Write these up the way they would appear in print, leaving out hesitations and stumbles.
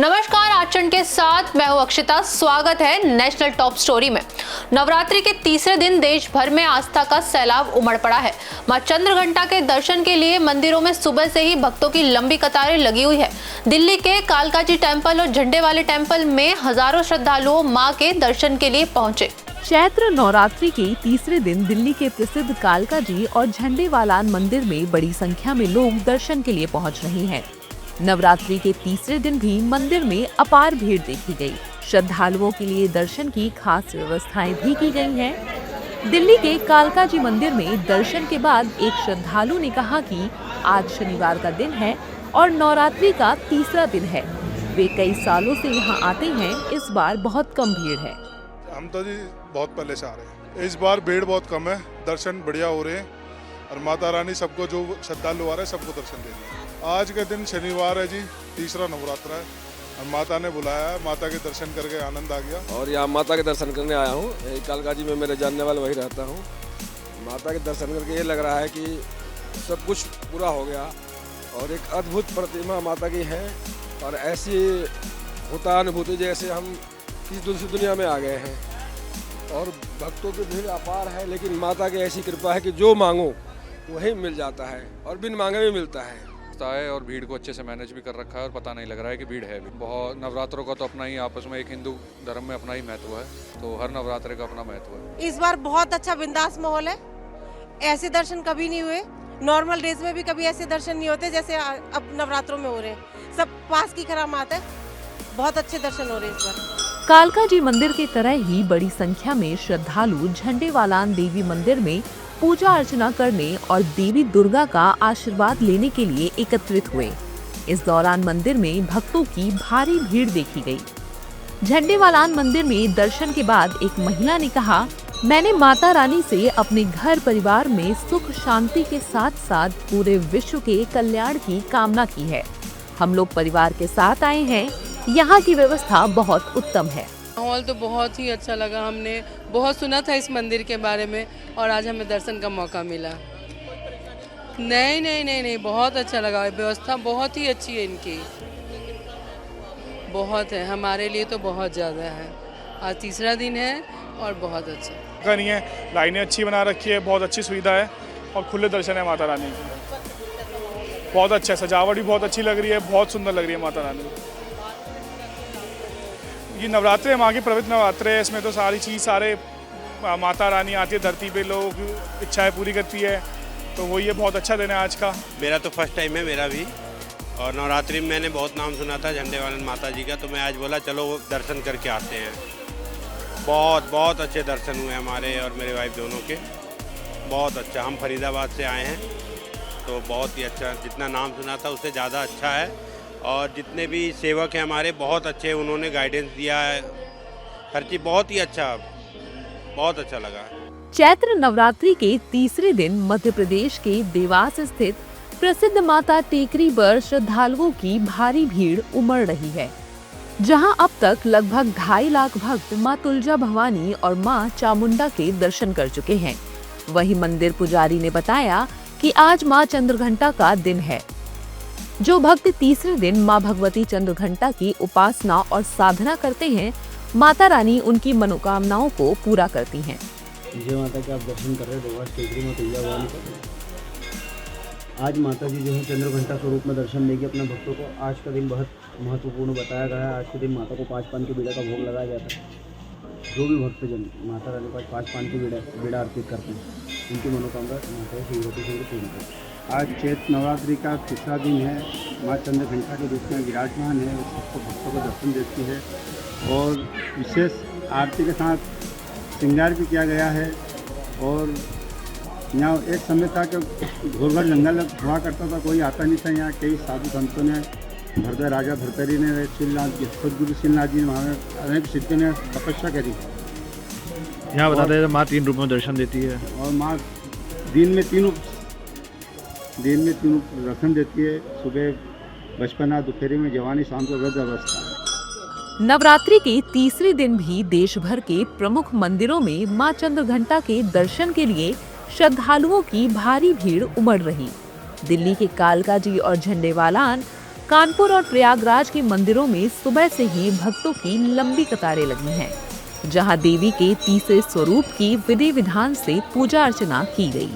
नमस्कार, आचरण के साथ मैं हूं अक्षिता। स्वागत है नेशनल टॉप स्टोरी में। नवरात्रि के तीसरे दिन देश भर में आस्था का सैलाब उमड़ पड़ा है। मां चंद्रघंटा के दर्शन के लिए मंदिरों में सुबह से ही भक्तों की लंबी कतारें लगी हुई है। दिल्ली के कालकाजी टेम्पल और झंडे वाले टेम्पल में हजारों श्रद्धालुओं मां के दर्शन के लिए पहुंचे। चैत्र नवरात्रि के तीसरे दिन दिल्ली के प्रसिद्ध कालकाजी और झंडेवालान मंदिर में बड़ी संख्या में लोग दर्शन के लिए पहुंच रहे हैं। नवरात्रि के तीसरे दिन भी मंदिर में अपार भीड़ देखी गई। श्रद्धालुओं के लिए दर्शन की खास व्यवस्थाएं भी की गई हैं। दिल्ली के कालकाजी मंदिर में दर्शन के बाद एक श्रद्धालु ने कहा कि आज शनिवार का दिन है और नवरात्रि का तीसरा दिन है। वे कई सालों से यहाँ आते हैं, इस बार बहुत कम भीड़ है। हम तो जी बहुत पहले से आ रहे हैं। इस बार भीड़ बहुत कम है, दर्शन बढ़िया हो रहे हैं और माता रानी सबको, जो श्रद्धालु आ रहे हैं सबको दर्शन दे रही है। आज के दिन शनिवार है जी, तीसरा नवरात्र है और माता ने बुलाया है। माता के दर्शन करके आनंद आ गया और यहाँ माता के दर्शन करने आया हूँ। कालकाजी में मेरे जानने वाले वही रहता हूँ। माता के दर्शन करके ये लग रहा है कि सब कुछ पूरा हो गया और एक अद्भुत प्रतिमा माता की है और ऐसी होता अनुभूति जैसे हम किसी दूसरी दुनिया में आ गए हैं। और भक्तों की भीड़ अपार है, लेकिन माता की ऐसी कृपा है कि जो मांगो वही मिल जाता है और बिन मांगे भी मिलता है और भीड़ को अच्छे से मैनेज भी कर रखा है और पता नहीं लग रहा है कि भीड़ है भी बहुत। नवरात्रों का तो अपना ही आपस में एक हिंदू धर्म में अपना ही महत्व है, तो हर नवरात्रे का अपना महत्व है। इस बार बहुत अच्छा बिंदास माहौल है। ऐसे दर्शन कभी नहीं हुए, नॉर्मल डेज में भी कभी ऐसे दर्शन नहीं होते जैसे अब नवरात्रों में हो रहे हैं। सब पास की करामात है, बहुत अच्छे दर्शन हो रहे हैं इस बार। कालकाजी मंदिर की तरह ही बड़ी संख्या में श्रद्धालु झंडेवालान देवी मंदिर में पूजा अर्चना करने और देवी दुर्गा का आशीर्वाद लेने के लिए एकत्रित हुए। इस दौरान मंदिर में भक्तों की भारी भीड़ देखी गई। झंडेवालान मंदिर में दर्शन के बाद एक महिला ने कहा, मैंने माता रानी से अपने घर परिवार में सुख शांति के साथ साथ पूरे विश्व के कल्याण की कामना की है। हम लोग परिवार के साथ आए हैं। यहाँ की व्यवस्था बहुत उत्तम है। माहौल तो बहुत ही अच्छा लगा। हमने बहुत सुना था इस मंदिर के बारे में और आज हमें दर्शन का मौका मिला। नहीं, बहुत अच्छा लगा। व्यवस्था बहुत ही अच्छी है इनकी, बहुत है। हमारे लिए तो बहुत ज़्यादा है। आज तीसरा दिन है और बहुत अच्छा नहीं है। लाइनें अच्छी बना रखी है, बहुत अच्छी सुविधा है और खुले दर्शन है माता रानी की। बहुत अच्छा, सजावट भी बहुत अच्छी लग रही है, बहुत सुंदर लग रही है माता रानी। ये नवरात्रे माँ की पवित्र नवरात्रे है। इसमें तो सारी चीज़, सारे माता रानी आती है धरती पे, लोग इच्छाएं पूरी करती है, तो वो ये बहुत अच्छा दिन है आज का। मेरा तो फर्स्ट टाइम है, मेरा भी। और नवरात्रि में मैंने बहुत नाम सुना था झंडेवालन माता जी का, तो मैं आज बोला चलो दर्शन करके आते हैं। बहुत अच्छे दर्शन हुए हमारे और मेरे वाइफ दोनों के, बहुत अच्छा। हम फरीदाबाद से आए हैं, तो बहुत ही अच्छा। जितना नाम सुना था उससे ज़्यादा अच्छा है और जितने भी सेवक हैं हमारे बहुत अच्छे, उन्होंने गाइडेंस दिया है। हर चीज़ बहुत ही अच्छा, बहुत अच्छा लगा। चैत्र नवरात्रि के तीसरे दिन मध्य प्रदेश के देवास स्थित प्रसिद्ध माता टेकरी पर श्रद्धालुओं की भारी भीड़ उमड़ रही है, जहां अब तक लगभग 2.5 लाख भक्त मां तुलजा भवानी और मां चामुंडा के दर्शन कर चुके हैं। वहीं मंदिर पुजारी ने बताया कि आज मां चंद्रघंटा का दिन है। जो भक्त तीसरे दिन मां भगवती चंद्रघंटा की उपासना और साधना करते हैं, माता रानी उनकी मनोकामनाओं को पूरा करती हैं। जय माता के आप दर्शन कर रहे हैं देवास टेकरी मां तुलजा भवानी का। आज माता जी जो है चंद्रघंटा स्वरूप में दर्शन देगी अपने भक्तों को। आज का दिन बहुत महत्वपूर्ण बताया गया है। आज के दिन माता को 5 पान की बीड़ा का भोग लगाया जाता है। जो भी भक्तजन माता रानी को 5 पान की बीड़ा अर्पित करते हैं, उनकी मनोकामना माता शीघ्र पूर्ण करती है। आज चैत्र नवरात्रि का तीसरा दिन है। माँ चंद्रघंटा के रूप में विराजमान है, सबको भक्तों को दर्शन देती है और विशेष आरती के साथ श्रृंगार भी किया गया है। और यहाँ एक समय था कि घोर जंगल हुआ करता था, कोई आता नहीं था। यहाँ कई साधु संतों ने, राजा भरतरी ने, सदगुरु शिलनाथ जी ने, वहाँ अनेक सिद्धों ने तपस्या करी। यहाँ बताते हैं माँ 3 रूप में दर्शन देती है और माँ दिन में तीनों दर्शन देती है। सुबह बचपना, दोपहर में जवानी, शाम को वृद्ध अवस्था। नवरात्रि के तीसरे दिन भी देश भर के प्रमुख मंदिरों में मां चंद्रघंटा के दर्शन के लिए श्रद्धालुओं की भारी भीड़ उमड़ रही। दिल्ली के कालकाजी और झंडेवालान, कानपुर और प्रयागराज के मंदिरों में सुबह से ही भक्तों की लंबी कतारें लगी हैं, जहां देवी के तीसरे स्वरूप की विधि विधान से पूजा अर्चना की गई।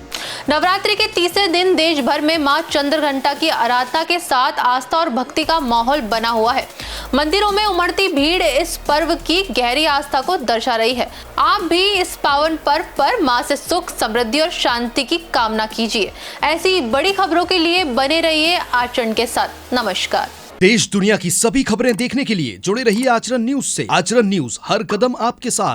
नवरात्रि के तीसरे दिन देश भर में मां चंद्रघंटा की आराधना के साथ आस्था और भक्ति का माहौल बना हुआ है। मंदिरों में उमड़ती भीड़ इस पर्व की गहरी आस्था को दर्शा रही है। आप भी इस पावन पर्व पर मां से सुख, समृद्धि और शांति की कामना कीजिए। ऐसी बड़ी खबरों के लिए बने रहिए आचरण के साथ। नमस्कार। देश दुनिया की सभी खबरें देखने के लिए जुड़े रहिए आचरण न्यूज से। आचरण न्यूज, हर कदम आपके साथ।